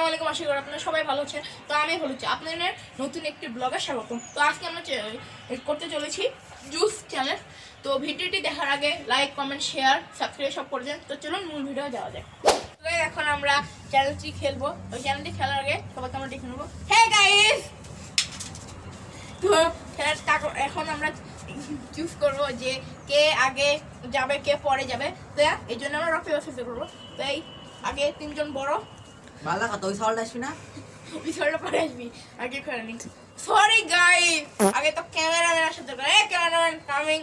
আসসালামু আলাইকুম, আশা করি আপনারা সবাই ভালো আছেন। তো আমি বলছি আপনাদের নতুন একটি ব্লগে স্বাগতম। তো আজকে আমরা করতে চলেছি জুস চ্যানেল। তো ভিডিওটি দেখার আগে লাইক, কমেন্ট, শেয়ার, সাবস্ক্রাইব সব করে দেন। তো চলুন মূল ভিডিও যাওয়া যাক। তো এখন আমরা চ্যানেলটি খেলবো। তো চ্যানেলটি খেলার আগে সবাইকে আমরা দেখে নেবো। হ্যাঁ গাইস, তো এখন আমরা চুজ করবো যে কে আগে যাবে কে পরে যাবে। তো এই জন্য আমরা রফি বাসে করবো। তো এই আগে তিনজন বড় ভালো কথা, ওই সলটা আসবি না, ওই সলটা পরে আসবি আগে করে নি। সরি গাইস, আগে তো ক্যামেরাম্যান আসতে দরকার। এই ক্যামেরাম্যান কামিং।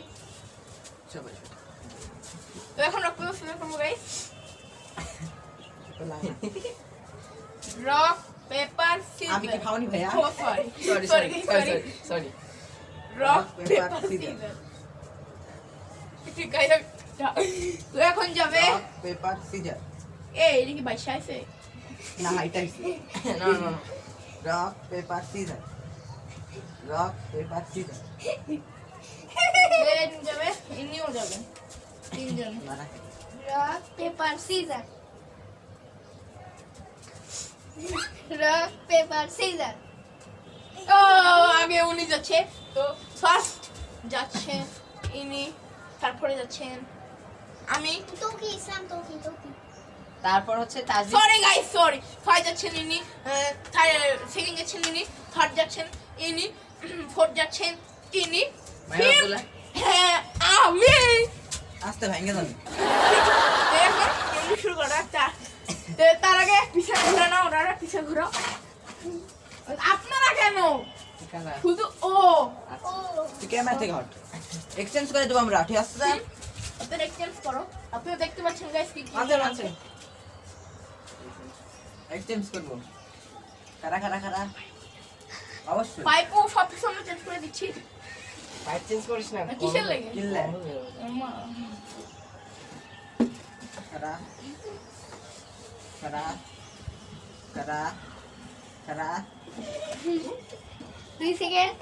তো এখন রফি বাসে করবো গাইস। Rock paper caesar. আমি কি খাওয়ানি ভাইয়া? ও সরি রক পেপার সিজার। ঠিক আছে, তো এখন যাবে পেপার সিজার। এই এটা কি বাইশা আছে না, এটাই না না rock paper scissor, rock paper scissor. এই যাবে, ইনিও যাবে, তিনজন। Rock paper scissor, rock paper scissor. ও আগে উনি যাচ্ছে। তো ফার্স্ট যাচ্ছে ইনি, তারপরে যাচ্ছেন আমি, তোকি ইসলাম, তোকি তোকি। তারপর হচ্ছে তাজি। Sorry guys sorry. ফার্স্ট যাচ্ছেন ইনি, সেকেন্ড যাচ্ছেন ইনি, থার্ড যাচ্ছেন ইনি, ফোর্থ যাচ্ছেন ইনি, হ্যাঁ আমি। আস্তে ভাঙে যাবে। এখন ইনি শুরু করা। তার আগে পিছে ঘুরে না, ওরা পিছে ঘুরো। আপনারা কেন শুধু ও তুই ক্যামেরা থেকে হট, এক্সচেঞ্জ করে দেবো আমরা, ঠিক আছে? আপনারা এক্সচেঞ্জ করো। আপনারা দেখতে পাচ্ছেন গাইস কি কি আছে এক্সচেঞ্জ করবো। খারা খারা খারা অবশ্যই পাইপও সব কিছু আমরা চেঞ্জ করে দিচ্ছি। পাইপ চেঞ্জ করিস না, কিসের লাগে? কিনলে আম্মা খারা খারা খারা খারা 2 সেকেন্ড।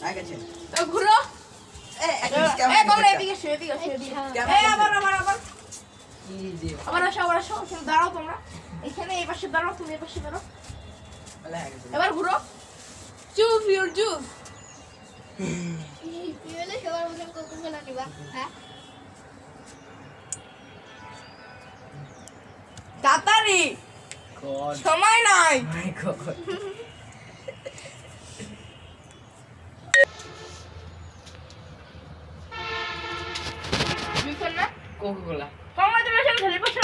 আগে আছে। তো ঘুরো। এই তোমরা এদিকে এসো, এদিকে এসো, এদিকে। এই আবার আসো। তুমি দাঁড়াও, তোমরা এখানে এই পাশে দাঁড়াও, তুমি এই পাশে দাঁড়াও। এবার ঘুরো। Choose your juice. কি হলো, সবার মতন কোকা-কোলা নিবা? হ্যাঁ, তাড়াতাড়ি, সময় নাই। বুঝছেন না? Coca-Cola congratulation, celebration.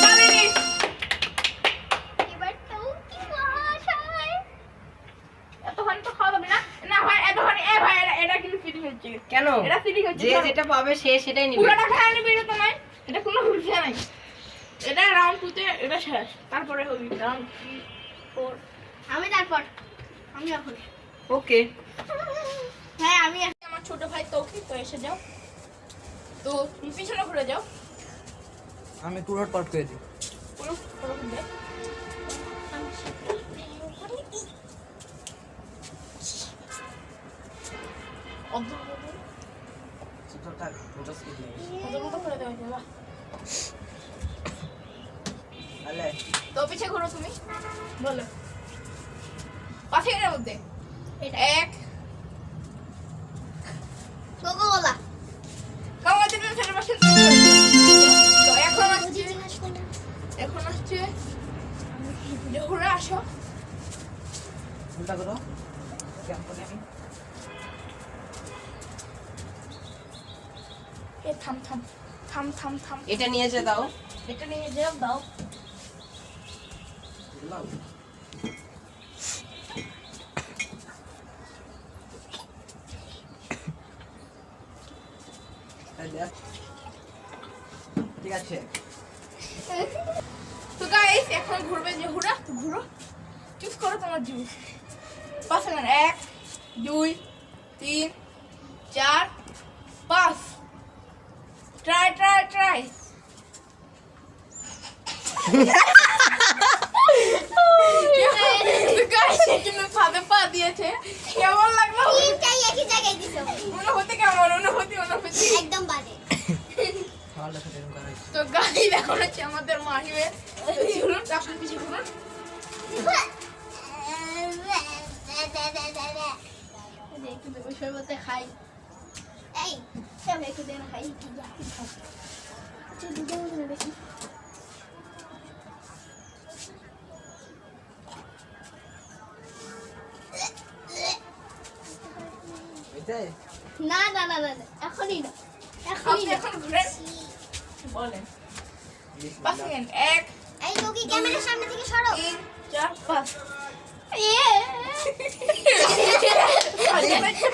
তাড়াতাড়ি। এবার তোকি মহাশয়। এতক্ষণ তো খাওয়া যাবে না। না ভাই, এতক্ষণ ভাই এটা কিন্তু ফিটিং হচ্ছে। কেন? এটা ফিটিং হচ্ছে। যে যেটা পাবে সে সেটাই নিবে। পুরোটা খায় নিবি তো নাই। এটা কোনো হুঁশে নাই। এটা রাউন্ড 2 তে এটা শেষ। তারপরে হবে রাউন্ড 3 4। আমি তারপর, আমি এখন। ওকে, হ্যাঁ আমি আমার ছোট ভাই তৌফিক, তো এসে যাও। তো তুমি পিছনে ঘুরে যাও। আমি পুরো পট করে দিই। পুরো পুরো ঘুরে। ছোটটা ফটো স্কিপ নেই। অদ্ভুত করে দেওয়া হয়েছে, বাহ। আলে তো পিছে ঘুরো তুমি, বলো 5 সেকেন্ডের মধ্যে। এটা 1 কোকা-কোলা। Congratulation, celebration. তো এখন আসছে ঘুরে আসো। উল্টা করো, কেমন করে আমি এ থাম থাম থাম থাম থাম। এটা নিয়ে যে দাও। এটা নিয়ে যাও, দাও। লাও। ঠিক আছে, তো গাইস এখন ঘুরবে যে হুড়া, তো ঘুরো, চুজ করো তোমার জুস। 5 সেকেন্ড। 1 2 3 4 5। ট্রাই গাইস কিন্তু ফাদে পা দিয়েছে। কেমন লাগলো? তিনটাই একই জায়গায় দিছো। অনুভূতি কেমন? অনুভূতি একদম বাজে। খাওয়াটা খেতে করা হয়েছে। তো গাড়ি এখন হচ্ছে আমাদের মাহিমের চলুন আপনার পিছিয়ে ঘুরুন একটু দেবো শরবতে খাই এই সব একটু দেন খাই দেখি এটাই না না না না না, এখনই না এখনই আপনি না এখন ঘুরেন বলেন 5 সেকেন্ড 1 এই তোকে ক্যামেরার সামনে থেকে সরো 3 4 5 কেমন লাগছে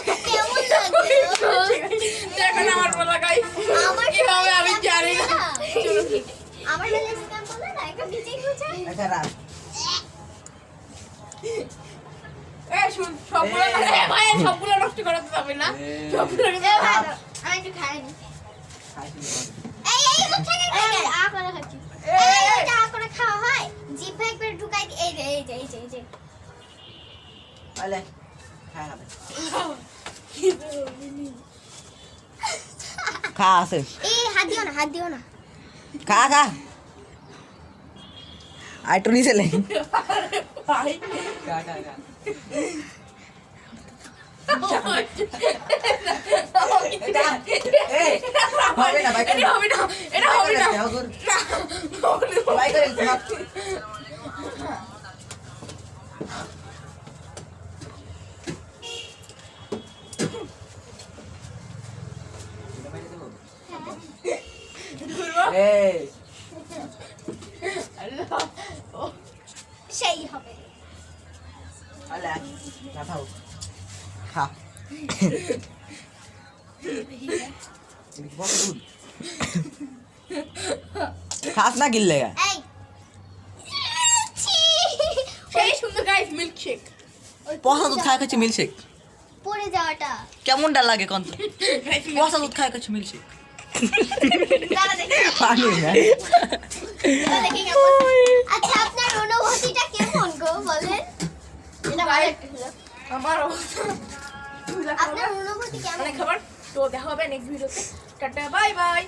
দেখেন আমার বলা গাইস আমার কিভাবে আমি জানি না চলুন আমার বেলা স্ক্যাম বলে না একটা নিচে খুঁজে এটা রাখ শুন সবগুলো ভাই সবগুলো নষ্ট করাতে যাবে না সবগুলো আমি একটু খাইনি এই তো থেকে আ করে খাচ্ছি এই যা করে খাওয়া হয় জিভ একবার ঢুকাই এই যে এই যে এই যে এই যে আলে খা খা আছে এই হাত দিও না খা খা আর একটু নিচে লে ভাই খা খা খা হবে না ভাই এটা হবে না এটা হবে না ভাই করে সমাপ এই সেই হবে আলে না খাও খা খাস না গিললে এই সেই সুন্দর গাইস মিল্ক শেক পয়সা দুধ খায় খাচ্ছে মিল্কশেক পড়ে যাওয়াটা কেমনটা লাগে কন্ত পয়সা দুধ খায় খাচ্ছে মিল্কশেক দাঁড়া দেখি পানি না দাঁড়া দেখি কেমন আচ্ছা আপনার অনুভূতিটা কেমন গো বলেন এটা ভালো একটা ছিল। আমার অবস্থা আপনার অনুভূতি কেমন অনেক খাবার তো দেখা হবে নেক্সট ভিডিওতে টাটা বাই বাই